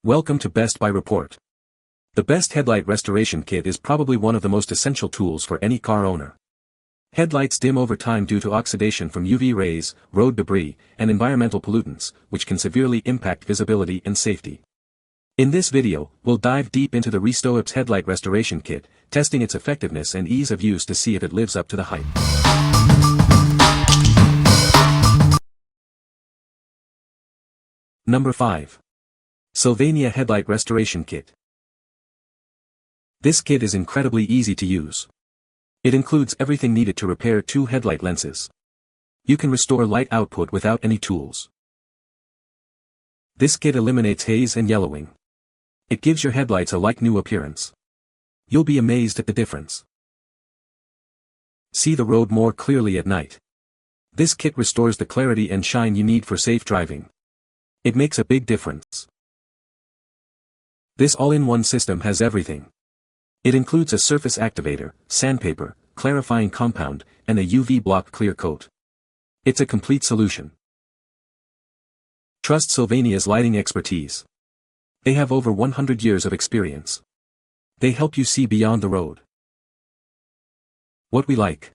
Welcome to Best Buy Report. The Best Headlight Restoration Kit is probably one of the most essential tools for any car owner. Headlights dim over time due to oxidation from UV rays, road debris, and environmental pollutants, which can severely impact visibility and safety. In this video, we'll dive deep into the Restowipes Headlight Restoration Kit, testing its effectiveness and ease of use to see if it lives up to the hype. Number 5. SYLVANIA Headlight Restoration Kit. This kit is incredibly easy to use. It includes everything needed to repair 2 headlight lenses. You can restore light output without any tools. This kit eliminates haze and yellowing. It gives your headlights a like-new appearance. You'll be amazed at the difference. See the road more clearly at night. This kit restores the clarity and shine you need for safe driving. It makes a big difference. This all-in-one system has everything. It includes a surface activator, sandpaper, clarifying compound, and a UV block clear coat. It's a complete solution. Trust SYLVANIA's lighting expertise. They have over 100 years of experience. They help you see beyond the road. What we like.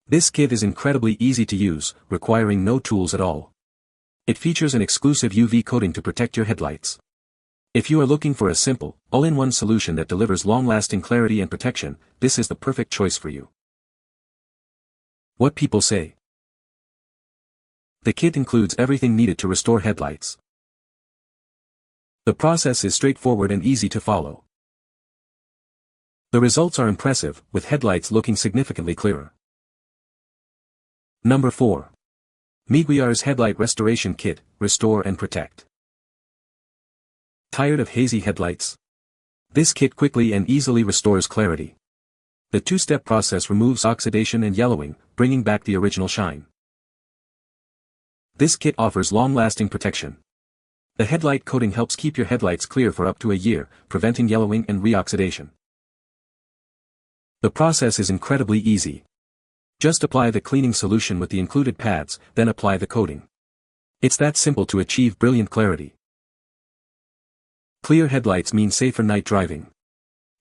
This kit is incredibly easy to use, requiring no tools at all. It features an exclusive UV coating to protect your headlights. If you are looking for a simple, all-in-one solution that delivers long-lasting clarity and protection, this is the perfect choice for you. What people say. The kit includes everything needed to restore headlights. The process is straightforward and easy to follow. The results are impressive, with headlights looking significantly clearer. Number 4. MEGUIAR'S Headlight Restoration Kit, Restore and Protect. Tired of hazy headlights? This kit quickly and easily restores clarity. The 2-step process removes oxidation and yellowing, bringing back the original shine. This kit offers long-lasting protection. The headlight coating helps keep your headlights clear for up to a year, preventing yellowing and reoxidation. The process is incredibly easy. Just apply the cleaning solution with the included pads, then apply the coating. It's that simple to achieve brilliant clarity. Clear headlights mean safer night driving.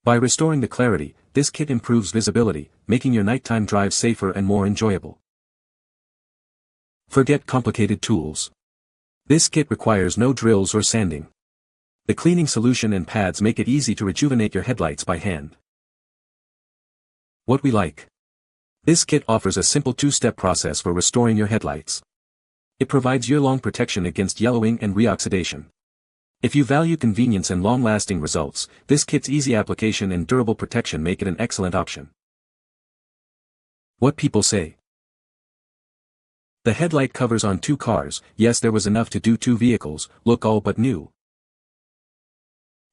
By restoring the clarity, this kit improves visibility, making your nighttime drive safer and more enjoyable. Forget complicated tools. This kit requires no drills or sanding. The cleaning solution and pads make it easy to rejuvenate your headlights by hand. What we like. This kit offers a simple 2-step process for restoring your headlights. It provides year-long protection against yellowing and reoxidation. If you value convenience and long-lasting results, this kit's easy application and durable protection make it an excellent option. What people say. The headlight covers on 2 cars, yes, there was enough to do 2 vehicles, look all but new.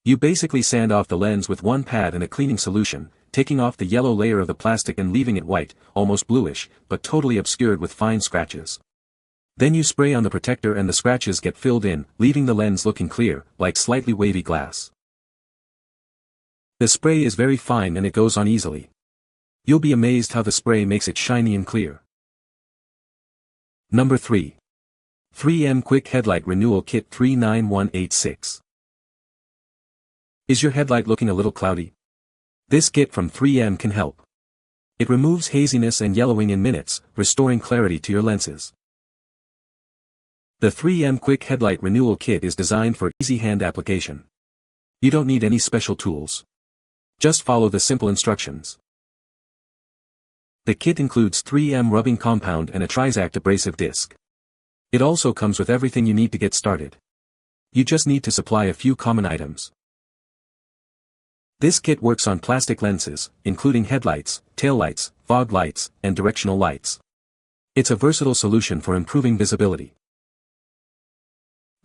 You basically sand off the lens with 1 pad and a cleaning solution, taking off the yellow layer of the plastic and leaving it white, almost bluish, but totally obscured with fine scratches. Then you spray on the protector and the scratches get filled in, leaving the lens looking clear, like slightly wavy glass. The spray is very fine and it goes on easily. You'll be amazed how the spray makes it shiny and clear. Number 3. 3M Quick Headlight Renewal Kit 39186. Is your headlight looking a little cloudy? This kit from 3M can help. It removes haziness and yellowing in minutes, restoring clarity to your lenses. The 3M Quick Headlight Renewal Kit is designed for easy hand application. You don't need any special tools. Just follow the simple instructions. The kit includes 3M rubbing compound and a Trizact abrasive disc. It also comes with everything you need to get started. You just need to supply a few common items. This kit works on plastic lenses, including headlights, taillights, fog lights, and directional lights. It's a versatile solution for improving visibility.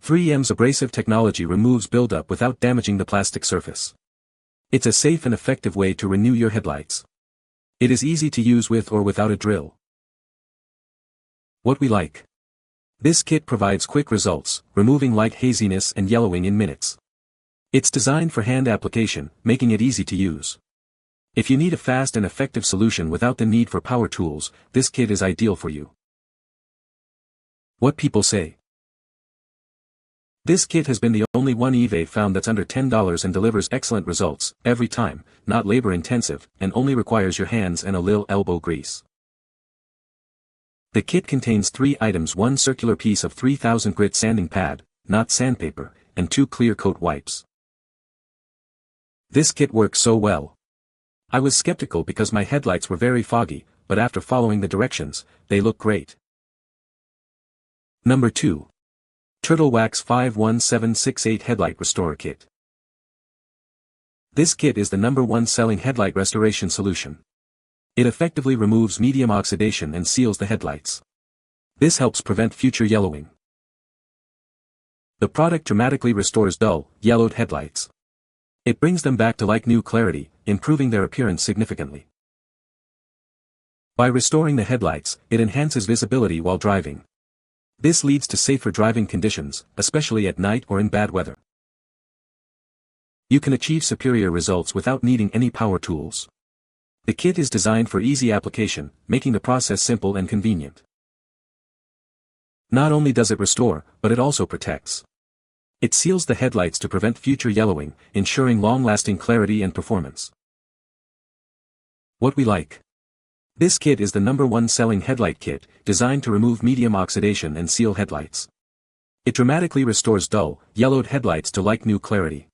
3M's abrasive technology removes buildup without damaging the plastic surface. It's a safe and effective way to renew your headlights. It is easy to use with or without a drill. What we like. This kit provides quick results, removing light haziness and yellowing in minutes. It's designed for hand application, making it easy to use. If you need a fast and effective solution without the need for power tools, this kit is ideal for you. What people say. This kit has been the only one eBay found that's under $10 and delivers excellent results, every time, not labor intensive, and only requires your hands and a little elbow grease. The kit contains 3 items: 1 circular piece of 3000 grit sanding pad, not sandpaper, and 2 clear coat wipes. This kit works so well. I was skeptical because my headlights were very foggy, but after following the directions, they look great. Number 2. Turtle Wax 51768 Headlight Restorer Kit. This kit is the #1 selling headlight restoration solution. It effectively removes medium oxidation and seals the headlights. This helps prevent future yellowing. The product dramatically restores dull, yellowed headlights. It brings them back to like-new clarity, improving their appearance significantly. By restoring the headlights, it enhances visibility while driving. This leads to safer driving conditions, especially at night or in bad weather. You can achieve superior results without needing any power tools. The kit is designed for easy application, making the process simple and convenient. Not only does it restore, but it also protects. It seals the headlights to prevent future yellowing, ensuring long-lasting clarity and performance. What we like. This kit is the #1 selling headlight kit, designed to remove medium oxidation and seal headlights. It dramatically restores dull, yellowed headlights to like-new clarity.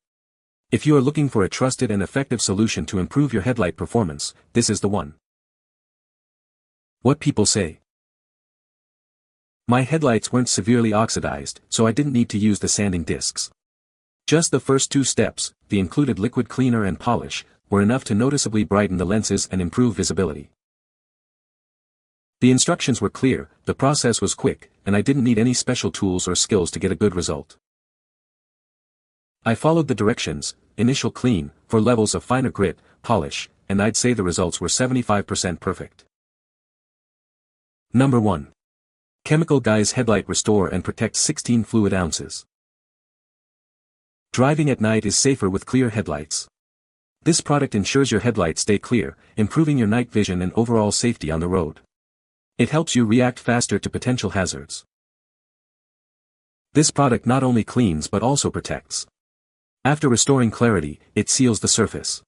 If you are looking for a trusted and effective solution to improve your headlight performance, this is the one. What people say. My headlights weren't severely oxidized, so I didn't need to use the sanding discs. Just the first 2 steps, the included liquid cleaner and polish, were enough to noticeably brighten the lenses and improve visibility. The instructions were clear, the process was quick, and I didn't need any special tools or skills to get a good result. I followed the directions: initial clean, for levels of finer grit, polish, and I'd say the results were 75% perfect. Number 1. Chemical Guys Headlight Restore and Protect 16 fluid ounces. Driving at night is safer with clear headlights. This product ensures your headlights stay clear, improving your night vision and overall safety on the road. It helps you react faster to potential hazards. This product not only cleans but also protects. After restoring clarity, it seals the surface.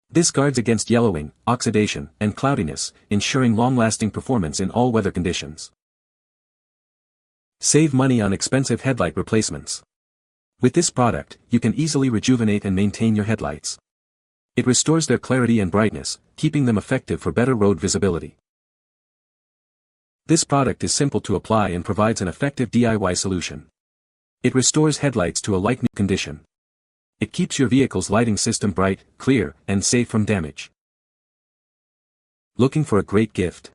This guards against yellowing, oxidation, and cloudiness, ensuring long-lasting performance in all weather conditions. Save money on expensive headlight replacements. With this product, you can easily rejuvenate and maintain your headlights. It restores their clarity and brightness, keeping them effective for better road visibility. This product is simple to apply and provides an effective DIY solution. It restores headlights to a like-new condition. It keeps your vehicle's lighting system bright, clear, and safe from damage. Looking for a great gift?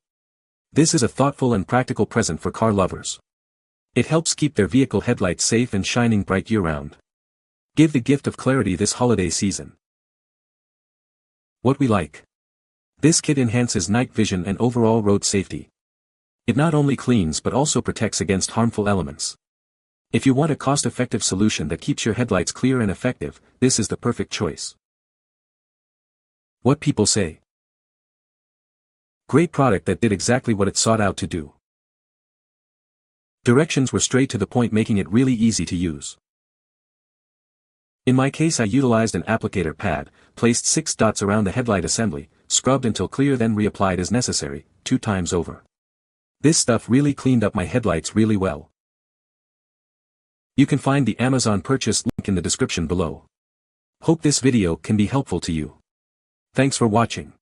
This is a thoughtful and practical present for car lovers. It helps keep their vehicle headlights safe and shining bright year-round. Give the gift of clarity this holiday season. What we like. This kit enhances night vision and overall road safety. It not only cleans but also protects against harmful elements. If you want a cost-effective solution that keeps your headlights clear and effective, this is the perfect choice. What people say. Great product that did exactly what it sought out to do. Directions were straight to the point, making it really easy to use. In my case, I utilized an applicator pad, placed 6 dots around the headlight assembly, scrubbed until clear, then reapplied as necessary, 2 times over. This stuff really cleaned up my headlights really well. You can find the Amazon purchase link in the description below. Hope this video can be helpful to you. Thanks for watching.